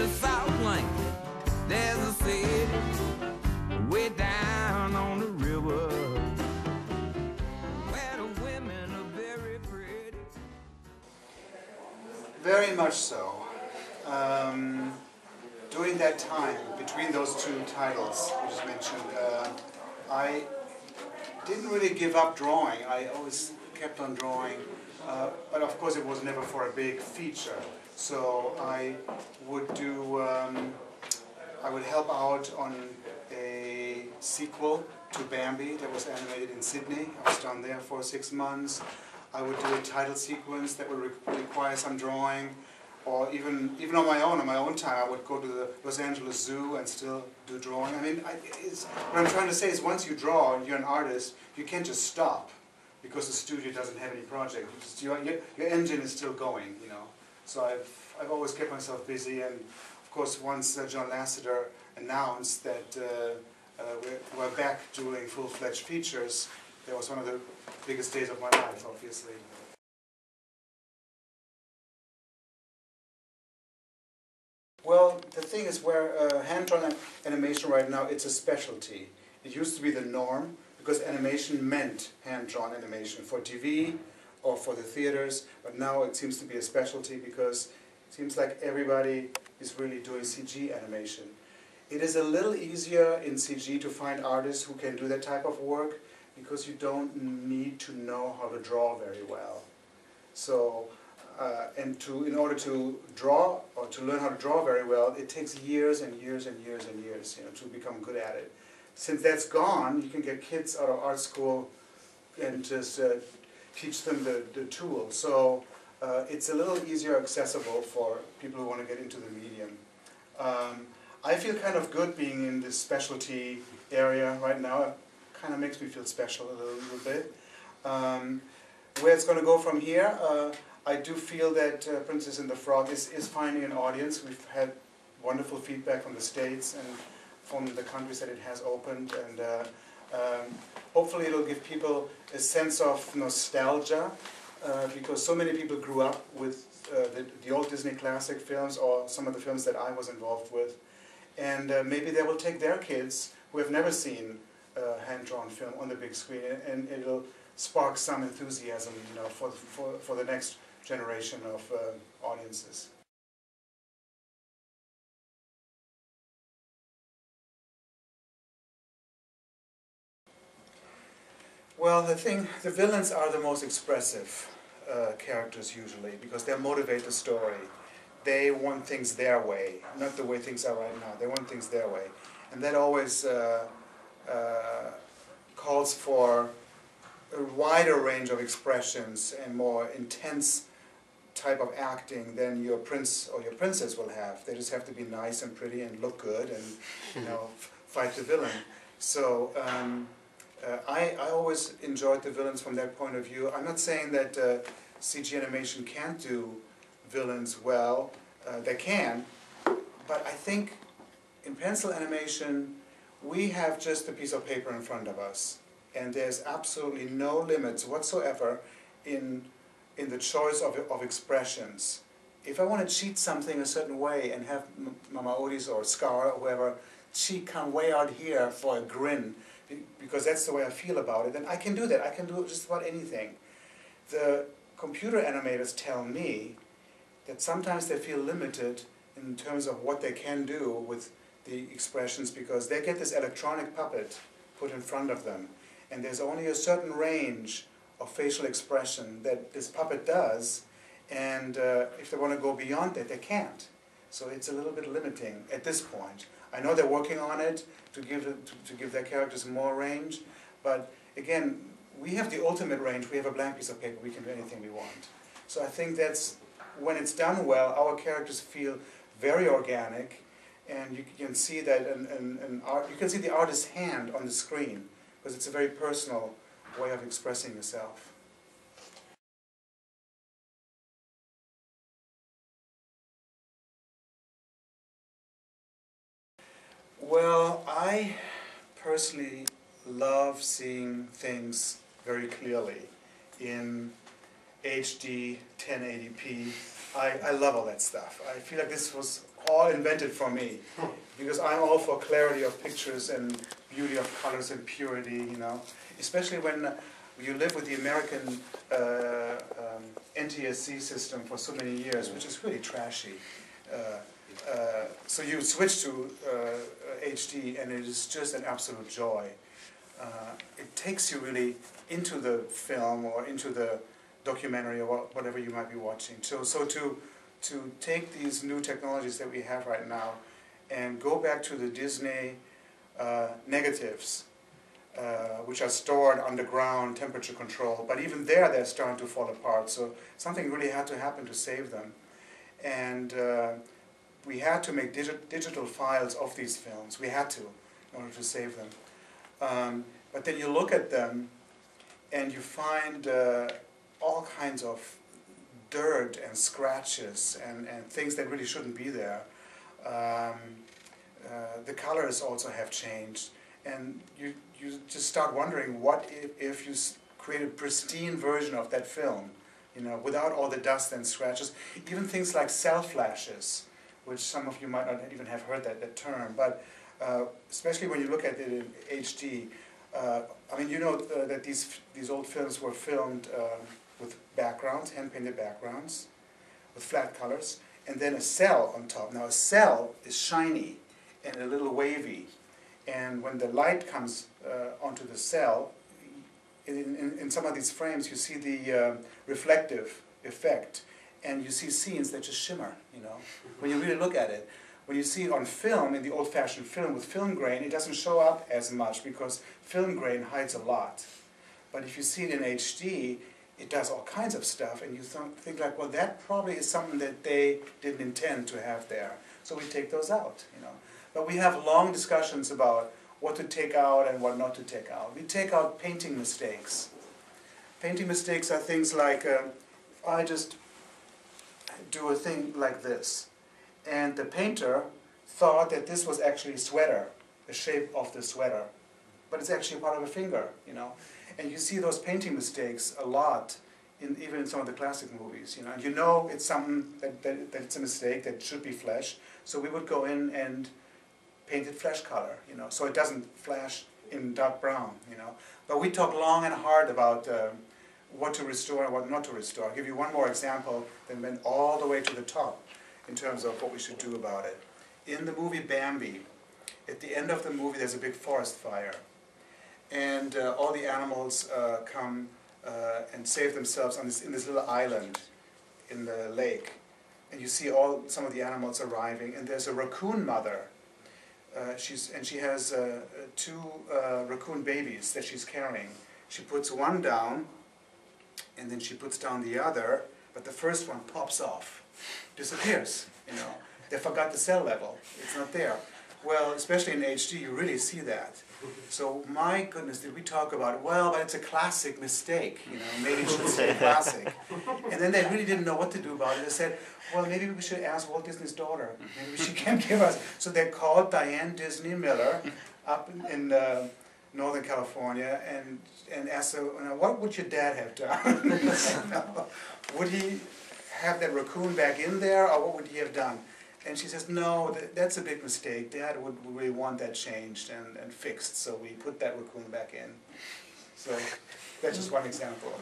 the South Lane, there's a city way down on the river where the women are very pretty. Very much so. During that time, between those two titles you just mentioned, I didn't really give up drawing. I always kept on drawing, but of course it was never for a big feature. So I would do, I would help out on a sequel to Bambi that was animated in Sydney. I was down there for 6 months. I would do a title sequence that would require some drawing, or even on my own time, I would go to the Los Angeles Zoo and still do drawing. I mean, what I'm trying to say is, once you draw, you're an artist, you can't just stop because the studio doesn't have any project. Your engine is still going, you know. So I've always kept myself busy, and of course, once John Lasseter announced that we're back doing full-fledged features, that was one of the biggest days of my life, obviously. Well, the thing is, where hand-drawn animation right now, it's a specialty. It used to be the norm, because animation meant hand-drawn animation for TV or for the theaters, but now it seems to be a specialty because it seems like everybody is really doing CG animation. It is a little easier in CG to find artists who can do that type of work because you don't need to know how to draw very well. So, in order to draw, or to learn how to draw very well, it takes years and years and years and years, you know, to become good at it. Since that's gone, you can get kids out of art school and just teach them the tool. So it's a little easier accessible for people who want to get into the medium. I feel kind of good being in this specialty area right now. It kind of makes me feel special a little bit. Where it's going to go from here, I do feel that Princess and the Frog is finding an audience. We've had wonderful feedback from the States and from the countries that it has opened, and hopefully it'll give people a sense of nostalgia, because so many people grew up with the old Disney classic films or some of the films that I was involved with, and maybe they will take their kids who have never seen a hand-drawn film on the big screen, and it'll spark some enthusiasm, you know, for the next generation of audiences. Well, the villains are the most expressive characters usually, because they motivate the story. They want things their way, not the way things are right now. They want things their way. And that always calls for a wider range of expressions and more intense type of acting than your prince or your princess will have. They just have to be nice and pretty and look good and, you know, fight the villain. So I always enjoyed the villains from that point of view. I'm not saying that CG animation can't do villains well. They can, but I think in pencil animation we have just a piece of paper in front of us, and there's absolutely no limits whatsoever in the choice of expressions. If I want to cheat something a certain way and have Mama Odis or Scar or whoever cheat come way out here for a grin, because that's the way I feel about it, then I can do that. I can do just about anything. The computer animators tell me that sometimes they feel limited in terms of what they can do with the expressions, because they get this electronic puppet put in front of them, and there's only a certain range of facial expression that this puppet does, and if they want to go beyond that, they can't. So it's a little bit limiting at this point. I know they're working on it to give their characters more range, but again, we have the ultimate range. We have a blank piece of paper. We can do anything we want. So I think that's, when it's done well, our characters feel very organic, and you can see that you can see the artist's hand on the screen, because it's a very personal way of expressing yourself. Well, I personally love seeing things very clearly in HD, 1080p. I love all that stuff. I feel like this was all invented for me, because I'm all for clarity of pictures and beauty of colors and purity, you know. Especially when you live with the American NTSC system for so many years, which is really trashy. So you switch to HD, and it is just an absolute joy. It takes you really into the film or into the documentary or whatever you might be watching. So to take these new technologies that we have right now and go back to the Disney negatives, which are stored underground, temperature controlled, but even there they're starting to fall apart. So something really had to happen to save them. And we had to make digital files of these films. We had to, in order to save them. But then you look at them and you find all kinds of dirt and scratches and things that really shouldn't be there. The colors also have changed, and you just start wondering, what if you create a pristine version of that film, you know, without all the dust and scratches. Even things like cell flashes, which some of you might not even have heard that term, but especially when you look at it in HD. I mean, you know that these old films were filmed with backgrounds, hand-painted backgrounds, with flat colors, and then a cell on top. Now a cell is shiny and a little wavy, and when the light comes onto the cell, in some of these frames you see the reflective effect, and you see scenes that just shimmer, you know, when you really look at it. When you see it on film, in the old-fashioned film with film grain, it doesn't show up as much because film grain hides a lot. But if you see it in HD, it does all kinds of stuff, and you think like, well, that probably is something that they didn't intend to have there. So we take those out, you know. But we have long discussions about what to take out and what not to take out. We take out painting mistakes. Painting mistakes are things like, I just do a thing like this, and the painter thought that this was actually a sweater, the shape of the sweater, but it's actually part of a finger, you know. And you see those painting mistakes a lot, even in some of the classic movies, you know. And you know it's something that it's a mistake, that should be flesh. So we would go in and paint it flesh color, you know, so it doesn't flash in dark brown, you know. But we talk long and hard about what to restore and what not to restore. I'll give you one more example, then went all the way to the top in terms of what we should do about it. In the movie Bambi, at the end of the movie there's a big forest fire. And all the animals come and save themselves on in this little island in the lake. And you see some of the animals arriving, and there's a raccoon mother. She has two raccoon babies that she's carrying. She puts one down, and then she puts down the other, but the first one pops off, disappears, you know. They forgot the cell level, it's not there. Well, especially in HD, you really see that. So, my goodness, did we talk about it? Well, but it's a classic mistake, you know, maybe it should say classic. And then they really didn't know what to do about it. They said, well, maybe we should ask Walt Disney's daughter. Maybe she can give us. So they called Diane Disney Miller up in Northern California and asked her, what would your dad have done? Would he have that raccoon back in there, or what would he have done? And she says, no, that's a big mistake. Dad would really want that changed and fixed, so we put that raccoon back in. So that's just one example.